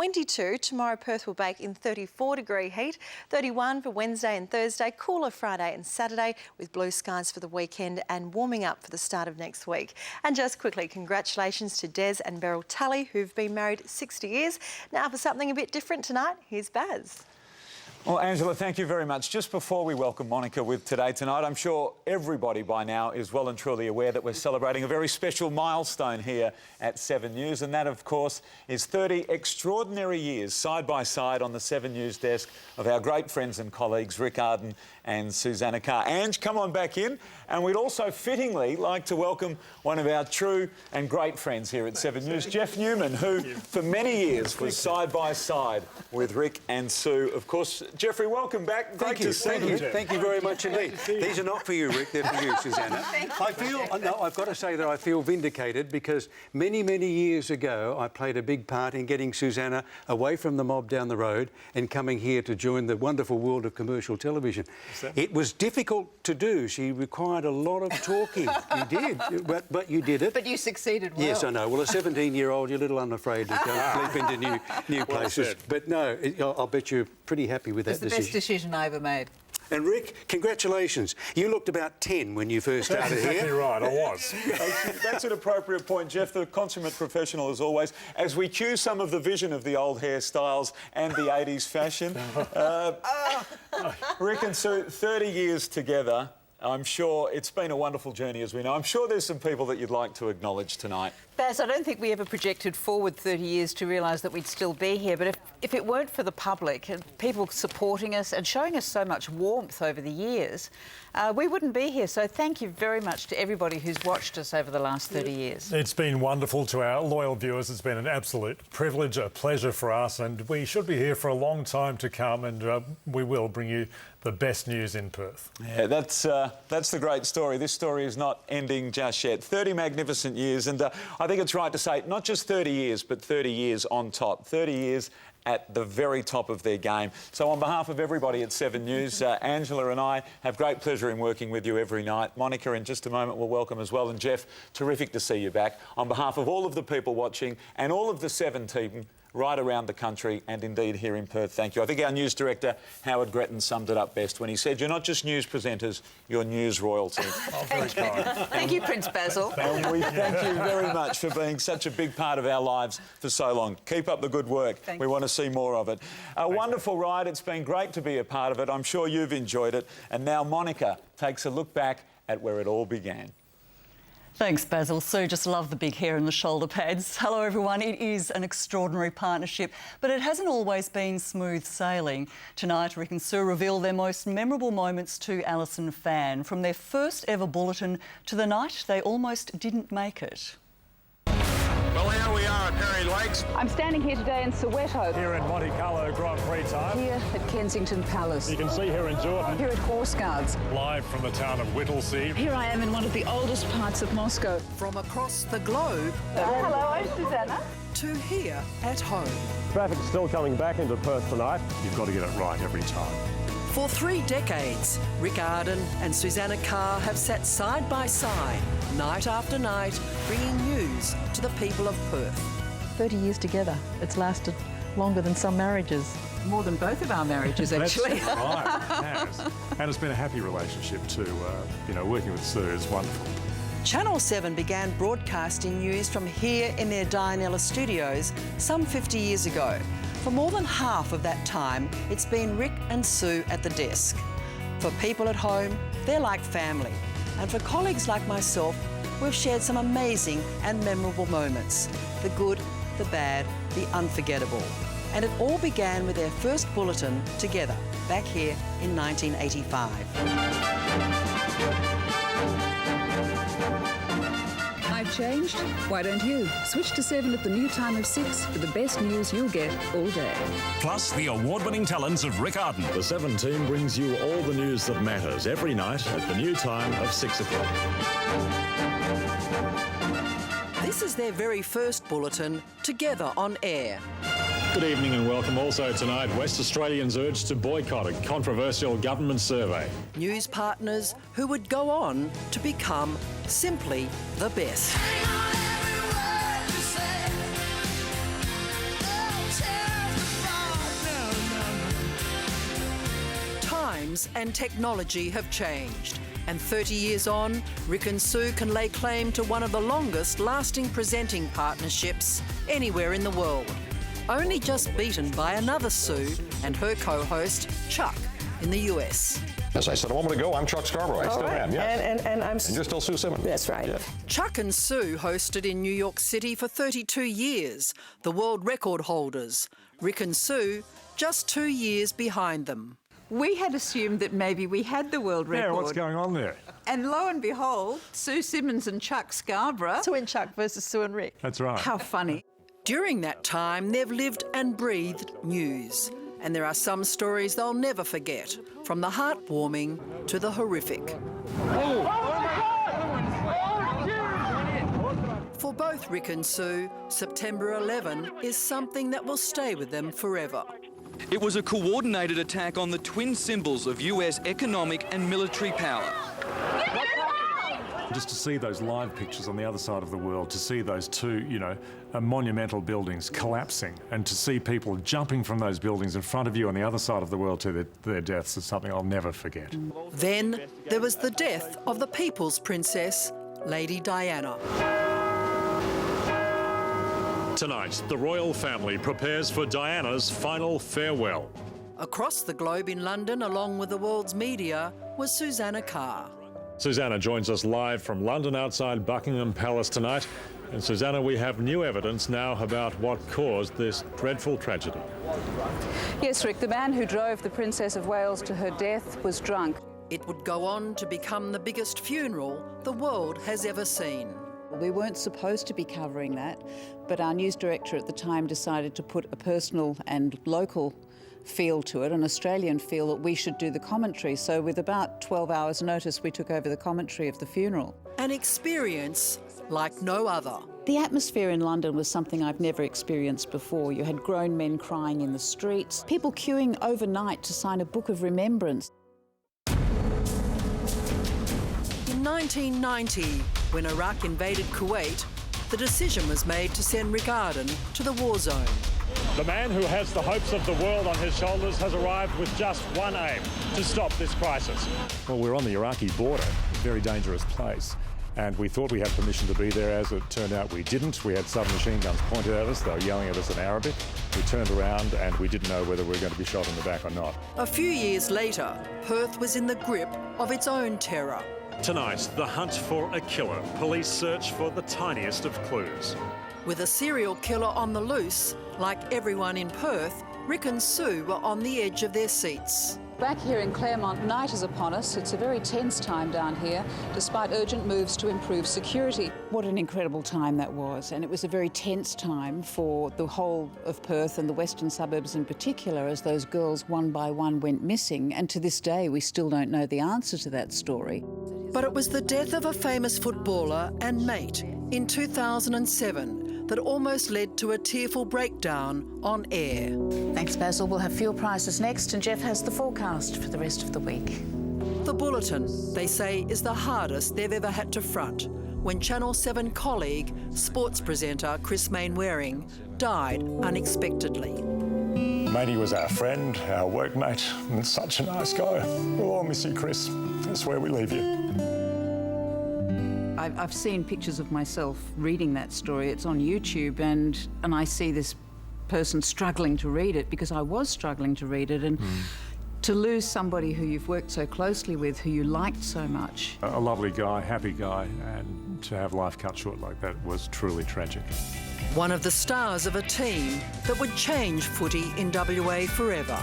22. Tomorrow Perth will bake in 34-degree heat. 31 for Wednesday and Thursday. Cooler Friday and Saturday with blue skies for the weekend and warming up for the start of next week. And just quickly, congratulations to Des and Beryl Tully, who've been married 60 years. Now for something a bit different tonight, here's Baz. Well, Angela, thank you very much. Just before we welcome Monica with Today Tonight, I'm sure everybody by now is well and truly aware that we're celebrating a very special milestone here at 7 News, and that, of course, is 30 extraordinary years side by side on the 7 News desk of our great friends and colleagues, Rick Ardon and Susannah Carr. Ange, come on back in. And we'd also fittingly like to welcome one of our true and great friends here at 7 News, Jeff Newman, who for many years was side by side with Rick and Sue. Of course, Jeffrey, welcome back. Great to see you. Thank you very much indeed. These are not for you, Rick, they're for you, Susannah. I've got to say that I feel vindicated because many, many years ago I played a big part in getting Susannah away from the mob down the road and coming here to join the wonderful world of commercial television. It was difficult to do. She required a lot of talking. You did, but you did it. But you succeeded well. Yes, I know. Well, a 17-year-old, you're a little unafraid to go leap into new places. But no, I'll bet you're pretty happy with that decision. It's the best decision I ever made. And Rick, congratulations. You looked about 10 when you first started That's exactly here. right, I was. That's an appropriate point, Jeff, the consummate professional as always. As we cue some of the vision of the old hairstyles and the 80s fashion, Rick and Sue, 30 years together. I'm sure it's been a wonderful journey, as we know. I'm sure there's some people that you'd like to acknowledge tonight. Baz, I don't think we ever projected forward 30 years to realise that we'd still be here, but if it weren't for the public and people supporting us and showing us so much warmth over the years, we wouldn't be here. So thank you very much to everybody who's watched us over the last 30 years. It's been wonderful to our loyal viewers. It's been an absolute privilege, a pleasure for us, and we should be here for a long time to come, and we will bring you the best news in Perth. Yeah, that's the great story. This story is not ending just yet. 30 magnificent years, and I think it's right to say not just 30 years, but 30 years on top. 30 years at the very top of their game. So on behalf of everybody at 7 News, Angela and I have great pleasure in working with you every night. Monica, in just a moment, we'll welcome as well. And Jeff, terrific to see you back. On behalf of all of the people watching and all of the 7 team right around the country and indeed here in Perth, thank you. I think our news director, Howard Gretton, summed it up best when he said, you're not just news presenters, you're news royalty. Oh, very kind. Thank you, Prince Basil. And we thank you very much for being such a big part of our lives for so long. Keep up the good work. We want to see more of it. A wonderful ride. It's been great to be a part of it. I'm sure you've enjoyed it. And now Monica takes a look back at where it all began. Thanks, Basil. Sue, just love the big hair and the shoulder pads. Hello, everyone. It is an extraordinary partnership, but it hasn't always been smooth sailing. Tonight, Rick and Sue reveal their most memorable moments to Alison Fan, from their first ever bulletin to the night they almost didn't make it. Well, here we are at Perry Lakes. I'm standing here today in Soweto. Here in Monte Carlo Grand Prix time. Here at Kensington Palace. You can see here in Jordan. Here at Horse Guards. Live from the town of Whittlesea. Here I am in one of the oldest parts of Moscow. From across the globe. Hello, I'm Susannah. To here at home. Traffic's still coming back into Perth tonight. You've got to get it right every time. For 3 decades, Rick Ardon and Susannah Carr have sat side by side, night after night, bringing news to the people of Perth. 30 years together. It's lasted longer than some marriages. More than both of our marriages, actually. That's right, it has. And it's been a happy relationship too. Working with Sue is wonderful. Channel 7 began broadcasting news from here in their Dianella studios some 50 years ago. For more than half of that time, it's been Rick and Sue at the desk. For people at home, they're like family. And for colleagues like myself, we've shared some amazing and memorable moments. The good, the bad, the unforgettable. And it all began with their first bulletin together, back here in 1985. I've changed. Why don't you? Switch to 7 at the new time of 6 for the best news you'll get all day. Plus the award-winning talents of Rick Ardon. The 7 team brings you all the news that matters every night at the new time of 6 o'clock. This is their very first bulletin, together on air. Good evening and welcome. Also tonight, West Australians urged to boycott a controversial government survey. News partners who would go on to become simply the best. Hang on every word you say. Oh, tell times and technology have changed. And 30 years on, Rick and Sue can lay claim to one of the longest lasting presenting partnerships anywhere in the world. Only just beaten by another Sue and her co-host, Chuck, in the US. As I said a moment ago, I'm Chuck Scarborough. I still am, yes. And you're still Sue Simmons. That's right. Yes. Chuck and Sue hosted in New York City for 32 years, the world record holders. Rick and Sue, just 2 years behind them. We had assumed that maybe we had the world record. Yeah, what's going on there? And lo and behold, Sue Simmons and Chuck Scarborough. Sue and Chuck versus Sue and Rick. That's right. How funny. During that time, they've lived and breathed news. And there are some stories they'll never forget, from the heartwarming to the horrific. For both Rick and Sue, September 11 is something that will stay with them forever. It was a coordinated attack on the twin symbols of US economic and military power. Just to see those live pictures on the other side of the world, to see those two, monumental buildings collapsing, and to see people jumping from those buildings in front of you on the other side of the world to their deaths is something I'll never forget. Then there was the death of the People's Princess, Lady Diana. Tonight, the royal family prepares for Diana's final farewell. Across the globe in London, along with the world's media, was Susannah Carr. Susannah joins us live from London outside Buckingham Palace tonight. And Susannah, we have new evidence now about what caused this dreadful tragedy. Yes, Rick, the man who drove the Princess of Wales to her death was drunk. It would go on to become the biggest funeral the world has ever seen. We weren't supposed to be covering that, but our news director at the time decided to put a personal and local feel to it, an Australian feel, that we should do the commentary. So with about 12 hours notice, we took over the commentary of the funeral. An experience like no other. The atmosphere in London was something I've never experienced before. You had grown men crying in the streets, people queuing overnight to sign a book of remembrance. In 1990, when Iraq invaded Kuwait, the decision was made to send Rick Ardon to the war zone. The man who has the hopes of the world on his shoulders has arrived with just one aim: to stop this crisis. Well, we're on the Iraqi border, a very dangerous place, and we thought we had permission to be there. As it turned out, we didn't. We had submachine guns pointed at us. They were yelling at us in Arabic. We turned around and we didn't know whether we were going to be shot in the back or not. A few years later, Perth was in the grip of its own terror. Tonight, the hunt for a killer. Police search for the tiniest of clues. With a serial killer on the loose, like everyone in Perth, Rick and Sue were on the edge of their seats. Back here in Claremont, night is upon us. It's a very tense time down here, despite urgent moves to improve security. What an incredible time that was, and it was a very tense time for the whole of Perth and the western suburbs in particular, as those girls one by one went missing, and to this day we still don't know the answer to that story. But it was the death of a famous footballer and mate in 2007 that almost led to a tearful breakdown on air. Thanks, Basil. We'll have fuel prices next, and Jeff has the forecast for the rest of the week. The Bulletin, they say, is the hardest they've ever had to front when Channel 7 colleague, sports presenter Chris Mainwaring, died unexpectedly. Matey was our friend, our workmate, and such a nice guy. We'll all miss you, Chris. That's where we leave you. I've seen pictures of myself reading that story. It's on YouTube, and I see this person struggling to read it, because I was struggling to read it, and to lose somebody who you've worked so closely with, who you liked so much. A lovely guy, happy guy, and to have life cut short like that was truly tragic. One of the stars of a team that would change footy in WA forever.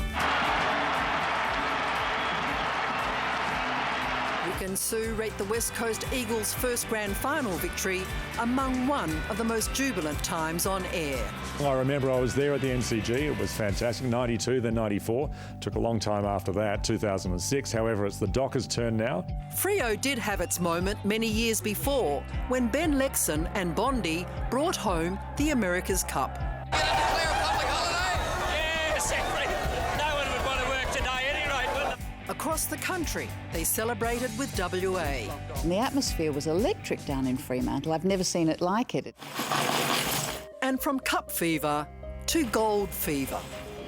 Rick and Sue rate the West Coast Eagles' first grand final victory among one of the most jubilant times on air. I remember I was there at the MCG. It was fantastic. 92, then 94. Took a long time after that, 2006. However, it's the Dockers' turn now. Freo did have its moment many years before when Ben Lexon and Bondi brought home the America's Cup. Across the country, they celebrated with WA. And the atmosphere was electric down in Fremantle. I've never seen it like it. And from cup fever to gold fever.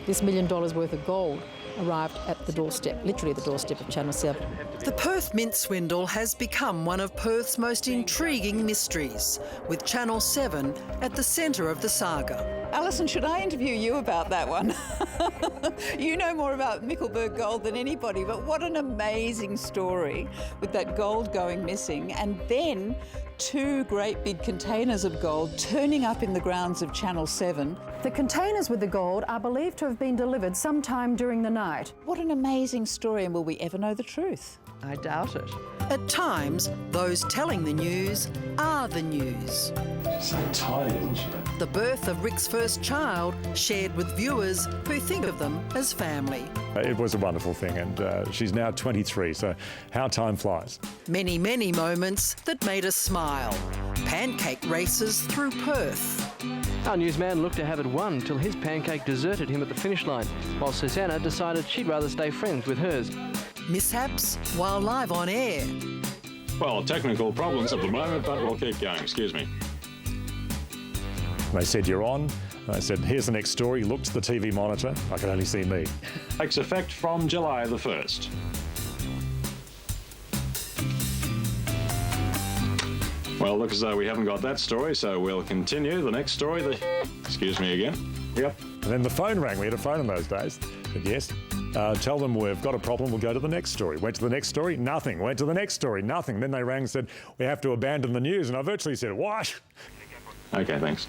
this $1 million worth of gold arrived at the doorstep, literally the doorstep of Channel 7. The Perth mint swindle has become one of Perth's most intriguing mysteries, with Channel 7 at the centre of the saga. Alison, should I interview you about that one? You know more about Mickelberg gold than anybody, but what an amazing story with that gold going missing and then 2 great big containers of gold turning up in the grounds of Channel 7. The containers with the gold are believed to have been delivered sometime during the night. What an amazing story, and will we ever know the truth? I doubt it. At times, those telling the news are the news. She's so tidy, isn't she? The birth of Rick's first child shared with viewers who think of them as family. It was a wonderful thing, and she's now 23, so how time flies. Many, many moments that made us smile. Pancake races through Perth. Our newsman looked to have it won till his pancake deserted him at the finish line, while Susannah decided she'd rather stay friends with hers. Mishaps while live on air. Well, technical problems at the moment, but we'll keep going. Excuse me. They said, you're on. I said, here's the next story. Looked at the TV monitor. I could only see me. Takes effect from July the 1st. Well, look as though we haven't got that story, so we'll continue. The next story, excuse me again. Yep. And then the phone rang. We had a phone in those days. Said, yes. Tell them we've got a problem, we'll go to the next story. Went to the next story, nothing. Went to the next story, nothing. Then they rang and said, we have to abandon the news. And I virtually said, what? Okay, thanks.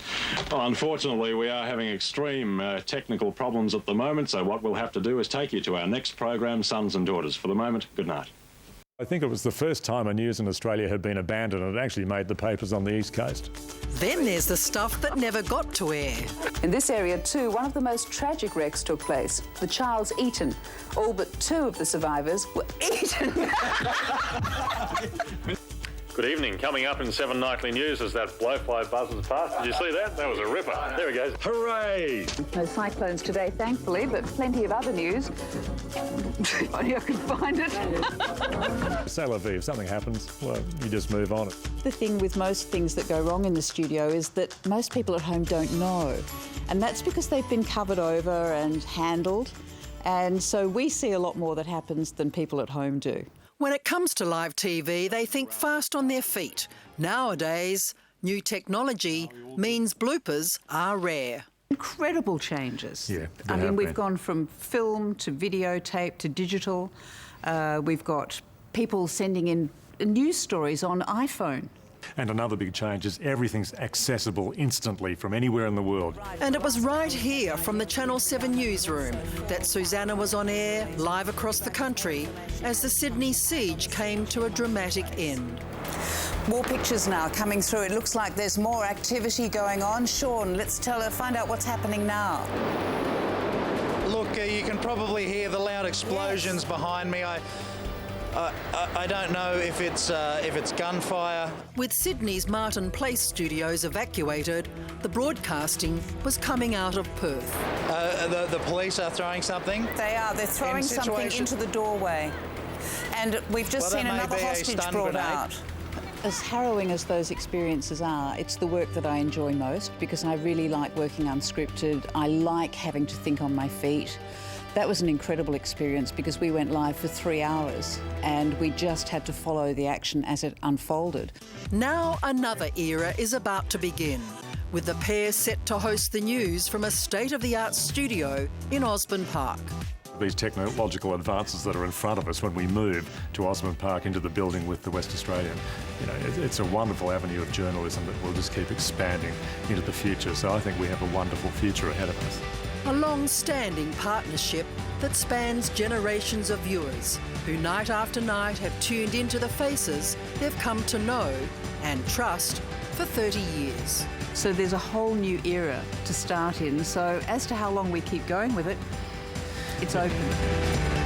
Well, unfortunately, we are having extreme technical problems at the moment, so what we'll have to do is take you to our next program, Sons and Daughters. For the moment, good night. I think it was the first time a news in Australia had been abandoned, and it actually made the papers on the East Coast. Then there's the stuff that never got to air. In this area too, one of the most tragic wrecks took place. The child's eaten. All but 2 of the survivors were eaten. Good evening. Coming up in 7 Nightly News as that blowfly buzzes past. Did you see that? That was a ripper. There he goes. Hooray! No cyclones today, thankfully, but plenty of other news. If only I could find it. C'est la vie. If something happens, well, you just move on. The thing with most things that go wrong in the studio is that most people at home don't know. And that's because they've been covered over and handled. And so we see a lot more that happens than people at home do. When it comes to live TV, they think fast on their feet. Nowadays, new technology means bloopers are rare. Incredible changes. Yeah, I mean, we've gone from film to videotape to digital. We've got people sending in news stories on iPhone. And another big change is everything's accessible instantly from anywhere in the world. And it was right here from the Channel 7 newsroom that Susannah was on air live across the country as the Sydney siege came to a dramatic end. More pictures now coming through. It looks like there's more activity going on. Sean, let's find out what's happening now. Look, you can probably hear the loud explosions behind me. I don't know if it's gunfire. With Sydney's Martin Place studios evacuated, the broadcasting was coming out of Perth. The police are throwing something? They are. They're throwing something into the doorway. And we've just seen another hostage brought out. As harrowing as those experiences are, it's the work that I enjoy most because I really like working unscripted. I like having to think on my feet. That was an incredible experience because we went live for 3 hours and we just had to follow the action as it unfolded. Now another era is about to begin, with the pair set to host the news from a state-of-the-art studio in Osborne Park. These technological advances that are in front of us when we move to Osborne Park into the building with the West Australian, you know, it's a wonderful avenue of journalism that will just keep expanding into the future. So I think we have a wonderful future ahead of us. A long-standing partnership that spans generations of viewers who night after night have tuned into the faces they've come to know and trust for 30 years. So there's a whole new era to start in. So as to how long we keep going with it, it's open.